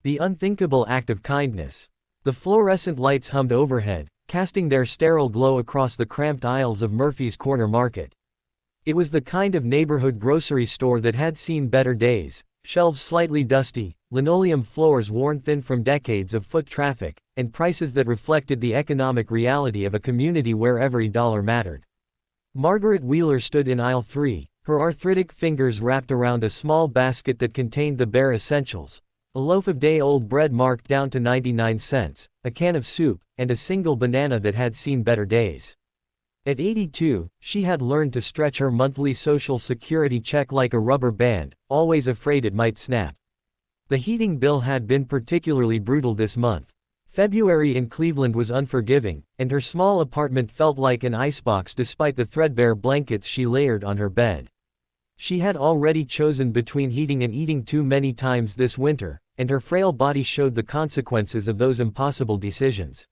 The Unthinkable Act of Kindness. The fluorescent lights hummed overhead, casting their sterile glow across the cramped aisles of Murphy's Corner Market. It was the kind of neighborhood grocery store that had seen better days, shelves slightly dusty, linoleum floors worn thin from decades of foot traffic, and prices that reflected the economic reality of a community where every dollar mattered. Margaret Wheeler stood in aisle 3, her arthritic fingers wrapped around a small basket that contained the bare essentials: a loaf of day-old bread marked down to 99 cents, a can of soup, and a single banana that had seen better days. At 82, she had learned to stretch her monthly Social Security check like a rubber band, always afraid it might snap. The heating bill had been particularly brutal this month. February in Cleveland was unforgiving, and her small apartment felt like an icebox despite the threadbare blankets she layered on her bed. She had already chosen between heating and eating too many times this winter, and her frail body showed the consequences of those impossible decisions.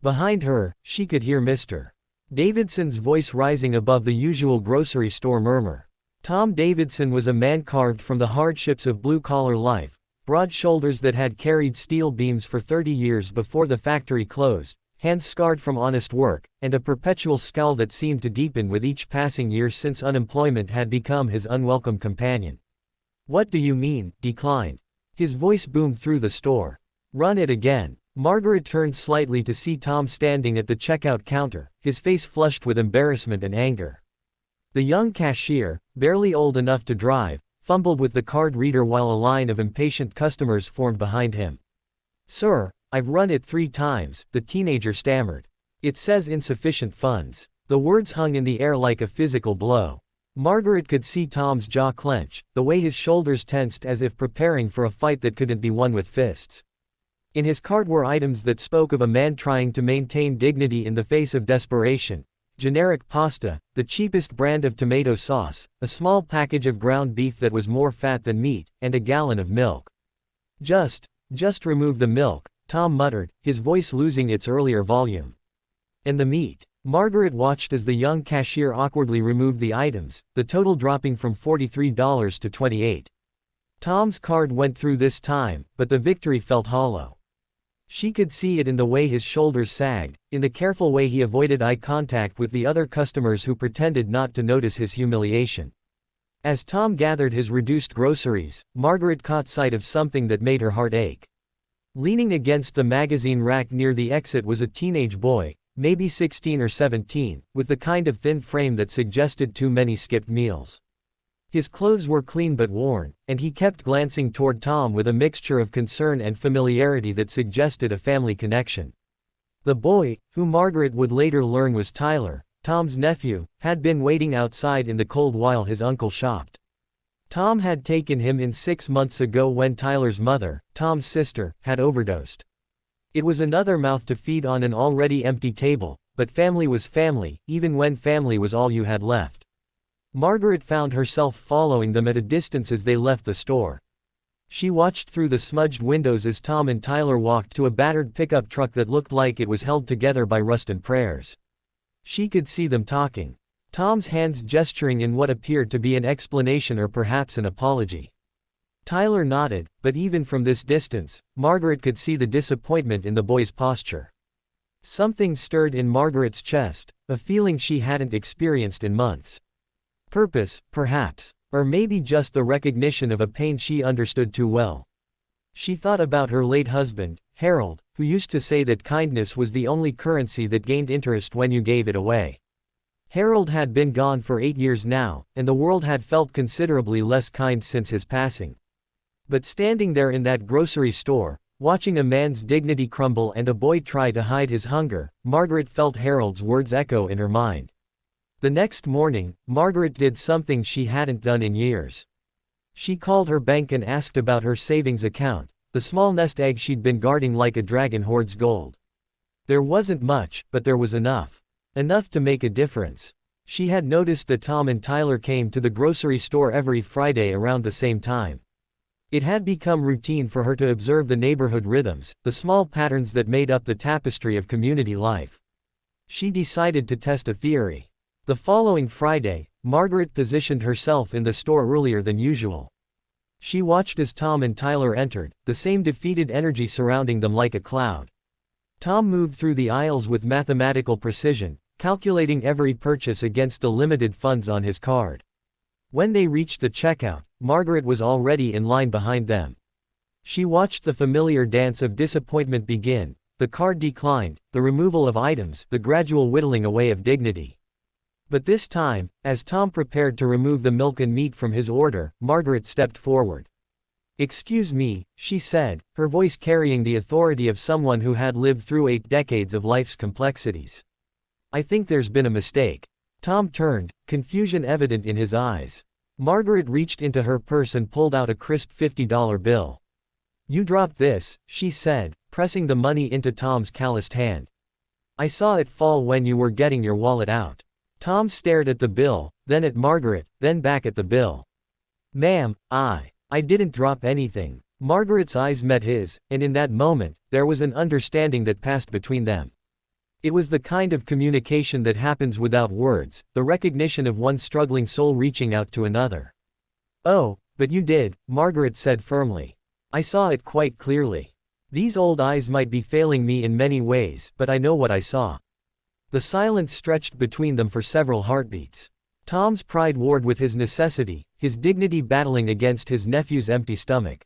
Behind her, she could hear Mr. Davidson's voice rising above the usual grocery store murmur. Tom Davidson was a man carved from the hardships of blue-collar life, broad shoulders that had carried steel beams for 30 years before the factory closed, hands scarred from honest work, and a perpetual scowl that seemed to deepen with each passing year since unemployment had become his unwelcome companion. "What do you mean, declined?" His voice boomed through the store. "Run it again." Margaret turned slightly to see Tom standing at the checkout counter, his face flushed with embarrassment and anger. The young cashier, barely old enough to drive, fumbled with the card reader while a line of impatient customers formed behind him. "Sir, I've run it 3 times, the teenager stammered. "It says insufficient funds." The words hung in the air like a physical blow. Margaret could see Tom's jaw clench, the way his shoulders tensed as if preparing for a fight that couldn't be won with fists. In his cart were items that spoke of a man trying to maintain dignity in the face of desperation: generic pasta, the cheapest brand of tomato sauce, a small package of ground beef that was more fat than meat, and a gallon of milk. Just remove the milk," Tom muttered, his voice losing its earlier volume. "And the meat." Margaret watched as the young cashier awkwardly removed the items, the total dropping from $43 to $28. Tom's card went through this time, but the victory felt hollow. She could see it in the way his shoulders sagged, in the careful way he avoided eye contact with the other customers who pretended not to notice his humiliation. As Tom gathered his reduced groceries, Margaret caught sight of something that made her heart ache. Leaning against the magazine rack near the exit was a teenage boy, maybe 16 or 17, with the kind of thin frame that suggested too many skipped meals. His clothes were clean but worn, and he kept glancing toward Tom with a mixture of concern and familiarity that suggested a family connection. The boy, who Margaret would later learn was Tyler, Tom's nephew, had been waiting outside in the cold while his uncle shopped. Tom had taken him in 6 months ago when Tyler's mother, Tom's sister, had overdosed. It was another mouth to feed on an already empty table, but family was family, even when family was all you had left. Margaret found herself following them at a distance as they left the store. She watched through the smudged windows as Tom and Tyler walked to a battered pickup truck that looked like it was held together by rust and prayers. She could see them talking, Tom's hands gesturing in what appeared to be an explanation or perhaps an apology. Tyler nodded, but even from this distance, Margaret could see the disappointment in the boy's posture. Something stirred in Margaret's chest, a feeling she hadn't experienced in months. Purpose, perhaps, or maybe just the recognition of a pain she understood too well. She thought about her late husband, Harold, who used to say that kindness was the only currency that gained interest when you gave it away. Harold had been gone for 8 years now, and the world had felt considerably less kind since his passing. But standing there in that grocery store, watching a man's dignity crumble and a boy try to hide his hunger, Margaret felt Harold's words echo in her mind. The next morning, Margaret did something she hadn't done in years. She called her bank and asked about her savings account, the small nest egg she'd been guarding like a dragon hoards gold. There wasn't much, but there was enough. Enough to make a difference. She had noticed that Tom and Tyler came to the grocery store every Friday around the same time. It had become routine for her to observe the neighborhood rhythms, the small patterns that made up the tapestry of community life. She decided to test a theory. The following Friday, Margaret positioned herself in the store earlier than usual. She watched as Tom and Tyler entered, the same defeated energy surrounding them like a cloud. Tom moved through the aisles with mathematical precision, calculating every purchase against the limited funds on his card. When they reached the checkout, Margaret was already in line behind them. She watched the familiar dance of disappointment begin, the card declined, the removal of items, the gradual whittling away of dignity. But this time, as Tom prepared to remove the milk and meat from his order, Margaret stepped forward. "Excuse me," she said, her voice carrying the authority of someone who had lived through 8 decades of life's complexities. "I think there's been a mistake." Tom turned, confusion evident in his eyes. Margaret reached into her purse and pulled out a crisp $50 bill. "You dropped this," she said, pressing the money into Tom's calloused hand. "I saw it fall when you were getting your wallet out." Tom stared at the bill, then at Margaret, then back at the bill. "Ma'am, I didn't drop anything." Margaret's eyes met his, and in that moment, there was an understanding that passed between them. It was the kind of communication that happens without words, the recognition of one struggling soul reaching out to another. "Oh, but you did," Margaret said firmly. "I saw it quite clearly. These old eyes might be failing me in many ways, but I know what I saw." The silence stretched between them for several heartbeats. Tom's pride warred with his necessity, his dignity battling against his nephew's empty stomach.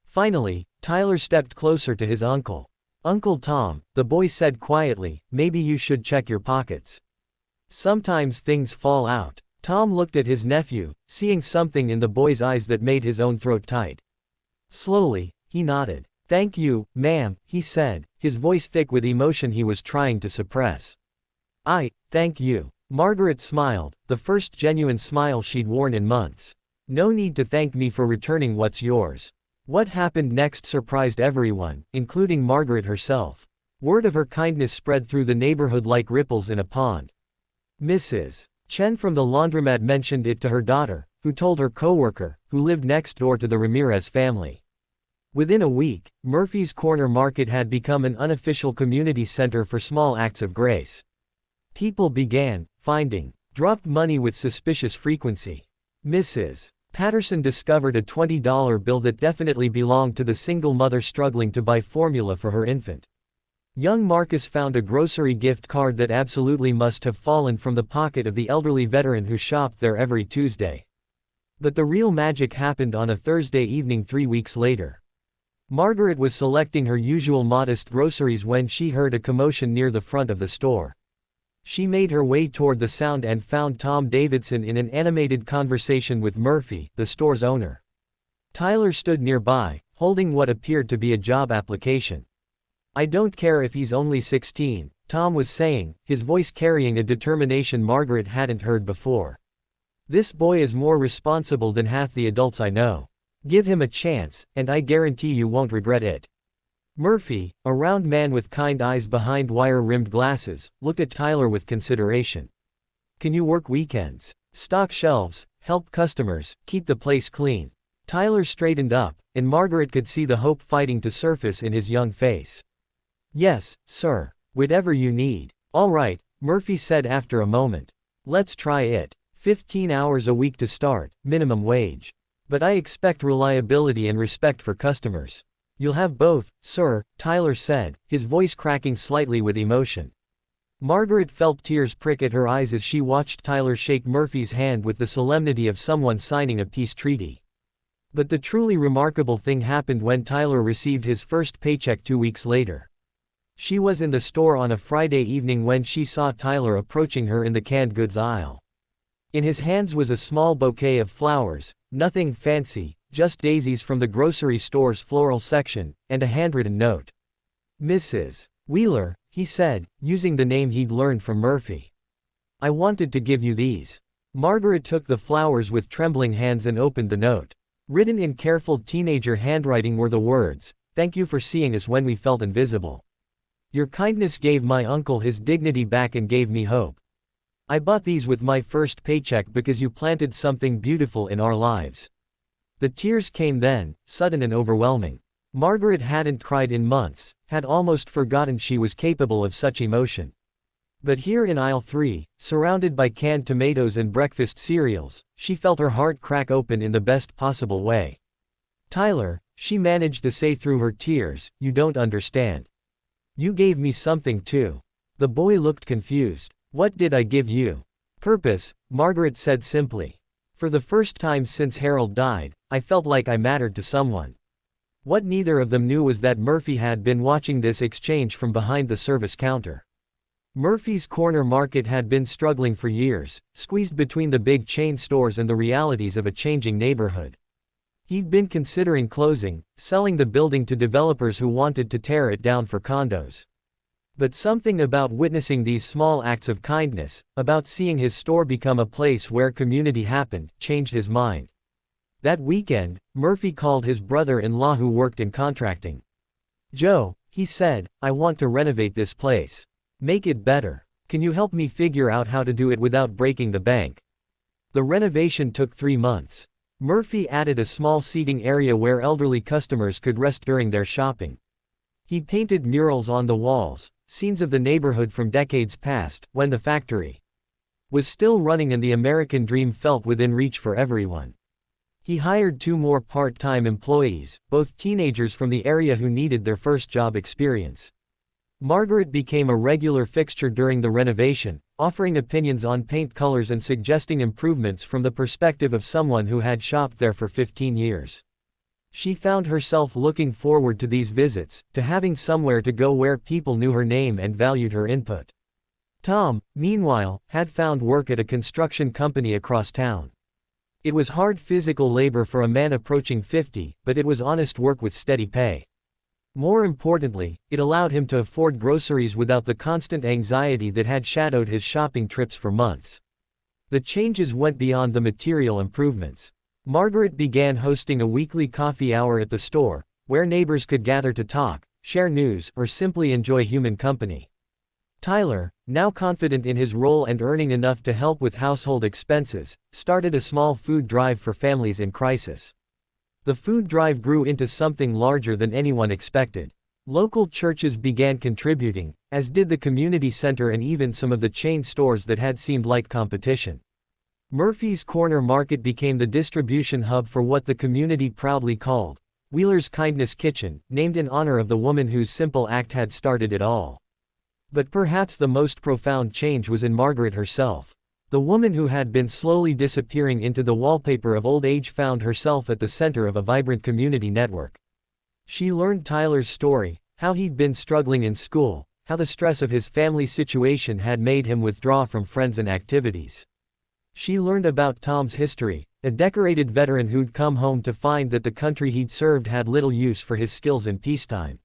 Finally, Tyler stepped closer to his uncle. "Uncle Tom," the boy said quietly, "maybe you should check your pockets. Sometimes things fall out." Tom looked at his nephew, seeing something in the boy's eyes that made his own throat tight. Slowly, he nodded. "Thank you, ma'am," he said, his voice thick with emotion he was trying to suppress. Thank you." Margaret smiled, the first genuine smile she'd worn in months. "No need to thank me for returning what's yours." What happened next surprised everyone, including Margaret herself. Word of her kindness spread through the neighborhood like ripples in a pond. Mrs. Chen from the laundromat mentioned it to her daughter, who told her coworker, who lived next door to the Ramirez family. Within a week, Murphy's Corner Market had become an unofficial community center for small acts of grace. People began finding dropped money with suspicious frequency. Mrs. Patterson discovered a $20 bill that definitely belonged to the single mother struggling to buy formula for her infant. Young Marcus found a grocery gift card that absolutely must have fallen from the pocket of the elderly veteran who shopped there every Tuesday. But the real magic happened on a Thursday evening 3 weeks later. Margaret was selecting her usual modest groceries when she heard a commotion near the front of the store. She made her way toward the sound and found Tom Davidson in an animated conversation with Murphy, the store's owner. Tyler stood nearby, holding what appeared to be a job application. "I don't care if he's only 16, Tom was saying, his voice carrying a determination Margaret hadn't heard before. "This boy is more responsible than half the adults I know. Give him a chance, and I guarantee you won't regret it." Murphy, a round man with kind eyes behind wire-rimmed glasses, looked at Tyler with consideration. "Can you work weekends? Stock shelves, help customers, keep the place clean?" Tyler straightened up, and Margaret could see the hope fighting to surface in his young face. "Yes, sir. Whatever you need." "All right," Murphy said after a moment. "Let's try it. 15 hours a week to start, minimum wage. But I expect reliability and respect for customers." "You'll have both, sir," Tyler said, his voice cracking slightly with emotion. Margaret felt tears prick at her eyes as she watched Tyler shake Murphy's hand with the solemnity of someone signing a peace treaty. But the truly remarkable thing happened when Tyler received his first paycheck 2 weeks later. She was in the store on a Friday evening when she saw Tyler approaching her in the canned goods aisle. In his hands was a small bouquet of flowers, nothing fancy, just daisies from the grocery store's floral section, and a handwritten note. "Mrs. Wheeler," he said, using the name he'd learned from Murphy. "I wanted to give you these." Margaret took the flowers with trembling hands and opened the note. Written in careful teenager handwriting were the words, "Thank you for seeing us when we felt invisible. Your kindness gave my uncle his dignity back and gave me hope. I bought these with my first paycheck because you planted something beautiful in our lives." The tears came then, sudden and overwhelming. Margaret hadn't cried in months, had almost forgotten she was capable of such emotion. But here in aisle 3, surrounded by canned tomatoes and breakfast cereals, she felt her heart crack open in the best possible way. Tyler, she managed to say through her tears, you don't understand. You gave me something too. The boy looked confused. What did I give you? Purpose, Margaret said simply. For the first time since Harold died, I felt like I mattered to someone. What neither of them knew was that Murphy had been watching this exchange from behind the service counter. Murphy's Corner Market had been struggling for years, squeezed between the big chain stores and the realities of a changing neighborhood. He'd been considering closing, selling the building to developers who wanted to tear it down for condos. But something about witnessing these small acts of kindness, about seeing his store become a place where community happened, changed his mind. That weekend, Murphy called his brother-in-law who worked in contracting. Joe, he said, I want to renovate this place. Make it better. Can you help me figure out how to do it without breaking the bank? The renovation took 3 months. Murphy added a small seating area where elderly customers could rest during their shopping. He painted murals on the walls, scenes of the neighborhood from decades past, when the factory was still running and the American dream felt within reach for everyone. He hired 2 more part-time employees, both teenagers from the area who needed their first job experience. Margaret became a regular fixture during the renovation, offering opinions on paint colors and suggesting improvements from the perspective of someone who had shopped there for 15 years. She found herself looking forward to these visits, to having somewhere to go where people knew her name and valued her input. Tom, meanwhile, had found work at a construction company across town. It was hard physical labor for a man approaching 50, but it was honest work with steady pay. More importantly, it allowed him to afford groceries without the constant anxiety that had shadowed his shopping trips for months. The changes went beyond the material improvements. Margaret began hosting a weekly coffee hour at the store, where neighbors could gather to talk, share news, or simply enjoy human company. Tyler, now confident in his role and earning enough to help with household expenses, started a small food drive for families in crisis. The food drive grew into something larger than anyone expected. Local churches began contributing, as did the community center and even some of the chain stores that had seemed like competition. Murphy's Corner Market became the distribution hub for what the community proudly called Wheeler's Kindness Kitchen, named in honor of the woman whose simple act had started it all. But perhaps the most profound change was in Margaret herself. The woman who had been slowly disappearing into the wallpaper of old age found herself at the center of a vibrant community network. She learned Tyler's story, how he'd been struggling in school, how the stress of his family situation had made him withdraw from friends and activities. She learned about Tom's history, a decorated veteran who'd come home to find that the country he'd served had little use for his skills in peacetime.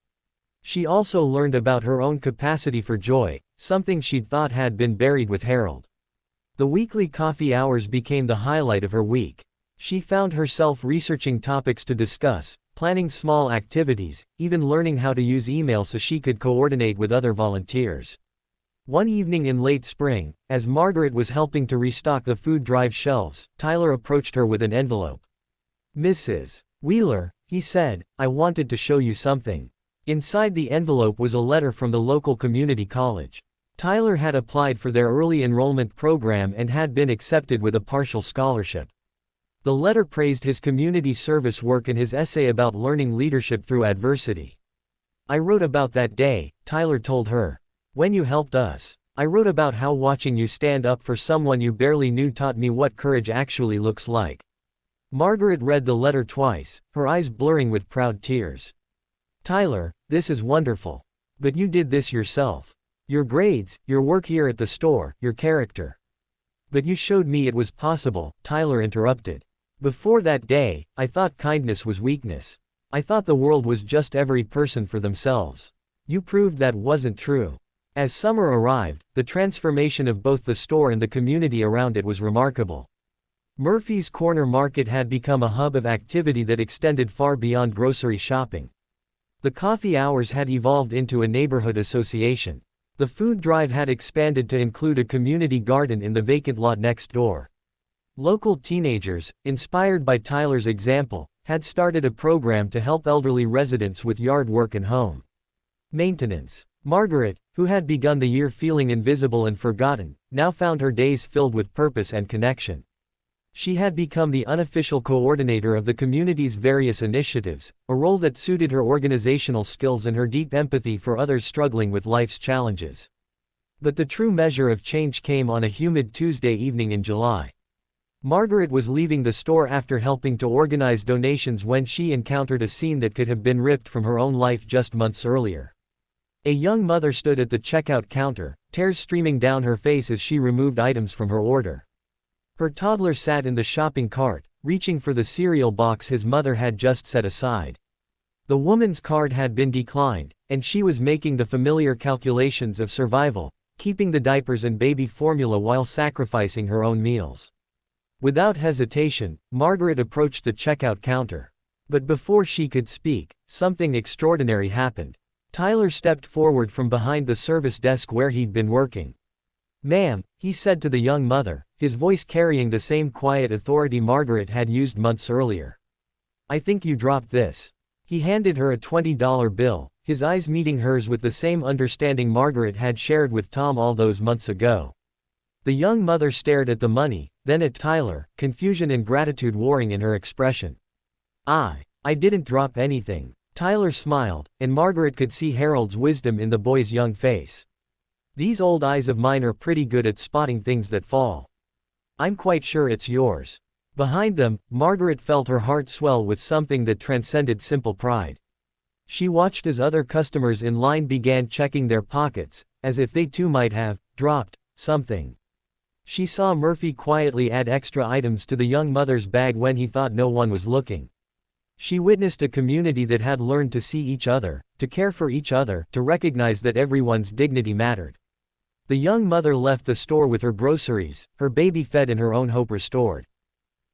She also learned about her own capacity for joy, something she'd thought had been buried with Harold. The weekly coffee hours became the highlight of her week. She found herself researching topics to discuss, planning small activities, even learning how to use email so she could coordinate with other volunteers. One evening in late spring, as Margaret was helping to restock the food drive shelves, Tyler approached her with an envelope. "Mrs. Wheeler," he said, "I wanted to show you something." Inside the envelope was a letter from the local community college. Tyler had applied for their early enrollment program and had been accepted with a partial scholarship. The letter praised his community service work and his essay about learning leadership through adversity. "I wrote about that day," Tyler told her, "when you helped us. I wrote about how watching you stand up for someone you barely knew taught me what courage actually looks like." Margaret read the letter twice, her eyes blurring with proud tears. "Tyler, this is wonderful. But you did this yourself. Your grades, your work here at the store, your character. But you showed me it was possible," Tyler interrupted. "Before that day, I thought kindness was weakness. I thought the world was just every person for themselves. You proved that wasn't true." As summer arrived, the transformation of both the store and the community around it was remarkable. Murphy's Corner Market had become a hub of activity that extended far beyond grocery shopping. The coffee hours had evolved into a neighborhood association. The food drive had expanded to include a community garden in the vacant lot next door. Local teenagers, inspired by Tyler's example, had started a program to help elderly residents with yard work and home maintenance. Margaret, who had begun the year feeling invisible and forgotten, now found her days filled with purpose and connection. She had become the unofficial coordinator of the community's various initiatives, a role that suited her organizational skills and her deep empathy for others struggling with life's challenges. But the true measure of change came on a humid Tuesday evening in July. Margaret was leaving the store after helping to organize donations when she encountered a scene that could have been ripped from her own life just months earlier. A young mother stood at the checkout counter, tears streaming down her face as she removed items from her order. Her toddler sat in the shopping cart, reaching for the cereal box his mother had just set aside. The woman's card had been declined, and she was making the familiar calculations of survival, keeping the diapers and baby formula while sacrificing her own meals. Without hesitation, Margaret approached the checkout counter. But before she could speak, something extraordinary happened. Tyler stepped forward from behind the service desk where he'd been working. "Ma'am," he said to the young mother, his voice carrying the same quiet authority Margaret had used months earlier. "I think you dropped this." He handed her a $20 bill, his eyes meeting hers with the same understanding Margaret had shared with Tom all those months ago. The young mother stared at the money, then at Tyler, confusion and gratitude warring in her expression. I didn't drop anything." Tyler smiled, and Margaret could see Harold's wisdom in the boy's young face. "These old eyes of mine are pretty good at spotting things that fall. I'm quite sure it's yours." Behind them, Margaret felt her heart swell with something that transcended simple pride. She watched as other customers in line began checking their pockets, as if they too might have dropped something. She saw Murphy quietly add extra items to the young mother's bag when he thought no one was looking. She witnessed a community that had learned to see each other, to care for each other, to recognize that everyone's dignity mattered. The young mother left the store with her groceries, her baby fed and her own hope restored.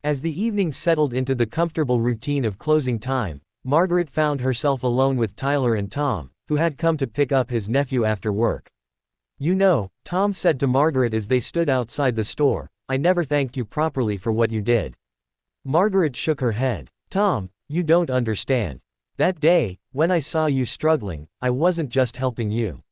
As the evening settled into the comfortable routine of closing time, Margaret found herself alone with Tyler and Tom, who had come to pick up his nephew after work. "You know," Tom said to Margaret as they stood outside the store, "I never thanked you properly for what you did." Margaret shook her head. "Tom, you don't understand. That day, when I saw you struggling, I wasn't just helping you.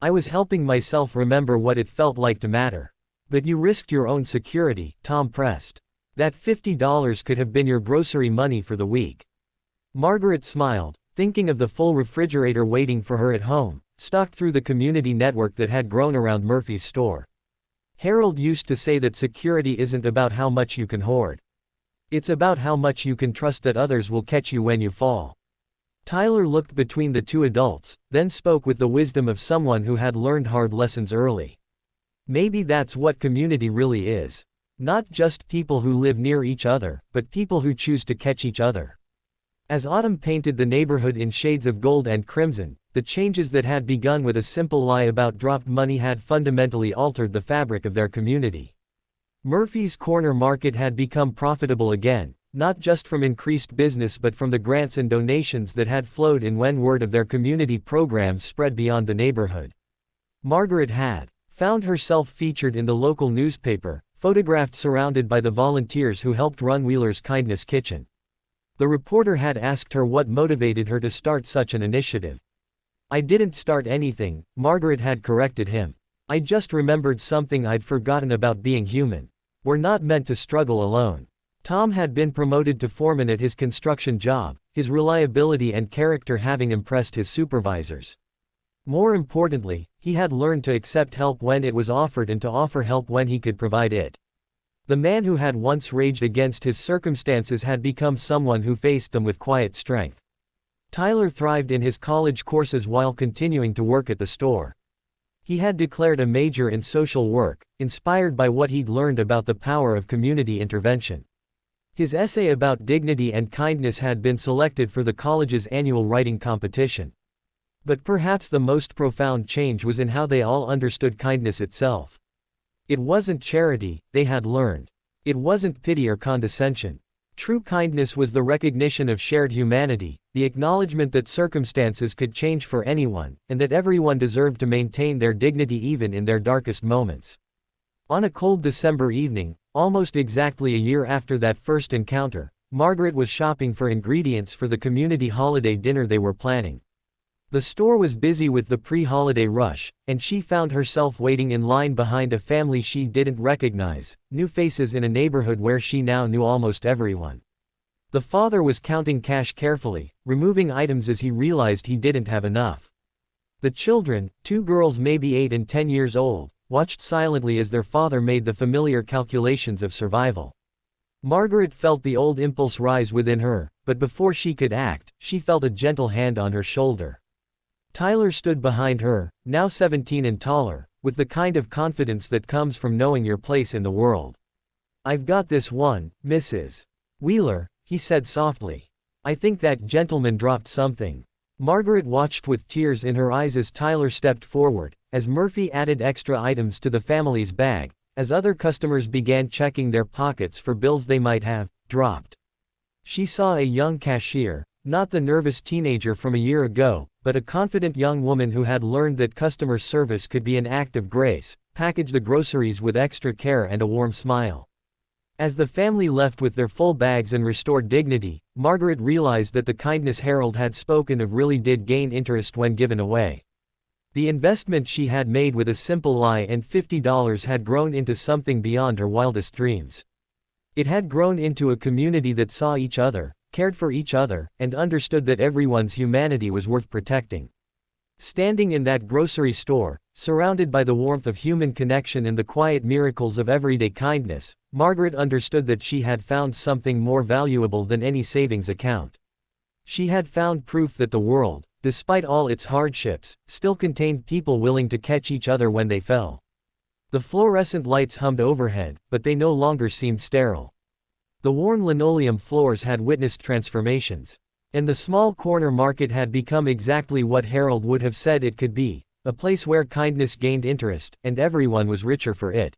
I was helping myself remember what it felt like to matter." "But you risked your own security," Tom pressed. "That $50 could have been your grocery money for the week." Margaret smiled, thinking of the full refrigerator waiting for her at home, stocked through the community network that had grown around Murphy's store. Harold used to say that security isn't about how much you can hoard. It's about how much you can trust that others will catch you when you fall. Tyler looked between the two adults, then spoke with the wisdom of someone who had learned hard lessons early. "Maybe that's what community really is. Not just people who live near each other, but people who choose to catch each other." As autumn painted the neighborhood in shades of gold and crimson, the changes that had begun with a simple lie about dropped money had fundamentally altered the fabric of their community. Murphy's Corner Market had become profitable again, not just from increased business but from the grants and donations that had flowed in when word of their community programs spread beyond the neighborhood. Margaret had found herself featured in the local newspaper, photographed surrounded by the volunteers who helped run Wheeler's Kindness Kitchen. The reporter had asked her what motivated her to start such an initiative. "I didn't start anything," Margaret had corrected him. "I just remembered something I'd forgotten about being human. We're not meant to struggle alone." Tom had been promoted to foreman at his construction job, his reliability and character having impressed his supervisors. More importantly, he had learned to accept help when it was offered and to offer help when he could provide it. The man who had once raged against his circumstances had become someone who faced them with quiet strength. Tyler thrived in his college courses while continuing to work at the store. He had declared a major in social work, inspired by what he'd learned about the power of community intervention. His essay about dignity and kindness had been selected for the college's annual writing competition. But perhaps the most profound change was in how they all understood kindness itself. It wasn't charity, they had learned. It wasn't pity or condescension. True kindness was the recognition of shared humanity, the acknowledgement that circumstances could change for anyone, and that everyone deserved to maintain their dignity even in their darkest moments. On a cold December evening, almost exactly a year after that first encounter, Margaret was shopping for ingredients for the community holiday dinner they were planning. The store was busy with the pre-holiday rush, and she found herself waiting in line behind a family she didn't recognize, new faces in a neighborhood where she now knew almost everyone. The father was counting cash carefully, removing items as he realized he didn't have enough. The children, 2 girls maybe 8 and 10 years old, watched silently as their father made the familiar calculations of survival. Margaret felt the old impulse rise within her, but before she could act, she felt a gentle hand on her shoulder. Tyler stood behind her, now 17 and taller, with the kind of confidence that comes from knowing your place in the world. "I've got this one, Mrs. Wheeler," he said softly. "I think that gentleman dropped something." Margaret watched with tears in her eyes as Tyler stepped forward, as Murphy added extra items to the family's bag, as other customers began checking their pockets for bills they might have dropped. She saw a young cashier, not the nervous teenager from a year ago, but a confident young woman who had learned that customer service could be an act of grace, package the groceries with extra care and a warm smile. As the family left with their full bags and restored dignity, Margaret realized that the kindness Harold had spoken of really did gain interest when given away. The investment she had made with a simple lie and $50 had grown into something beyond her wildest dreams. It had grown into a community that saw each other, cared for each other, and understood that everyone's humanity was worth protecting. Standing in that grocery store, surrounded by the warmth of human connection and the quiet miracles of everyday kindness, Margaret understood that she had found something more valuable than any savings account. She had found proof that the world, despite all its hardships, still contained people willing to catch each other when they fell. The fluorescent lights hummed overhead, but they no longer seemed sterile. The worn linoleum floors had witnessed transformations. And the small corner market had become exactly what Harold would have said it could be, a place where kindness gained interest, and everyone was richer for it.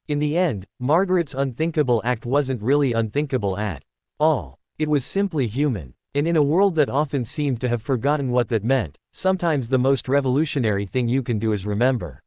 In the end, Margaret's unthinkable act wasn't really unthinkable at all. It was simply human. And in a world that often seemed to have forgotten what that meant, sometimes the most revolutionary thing you can do is remember.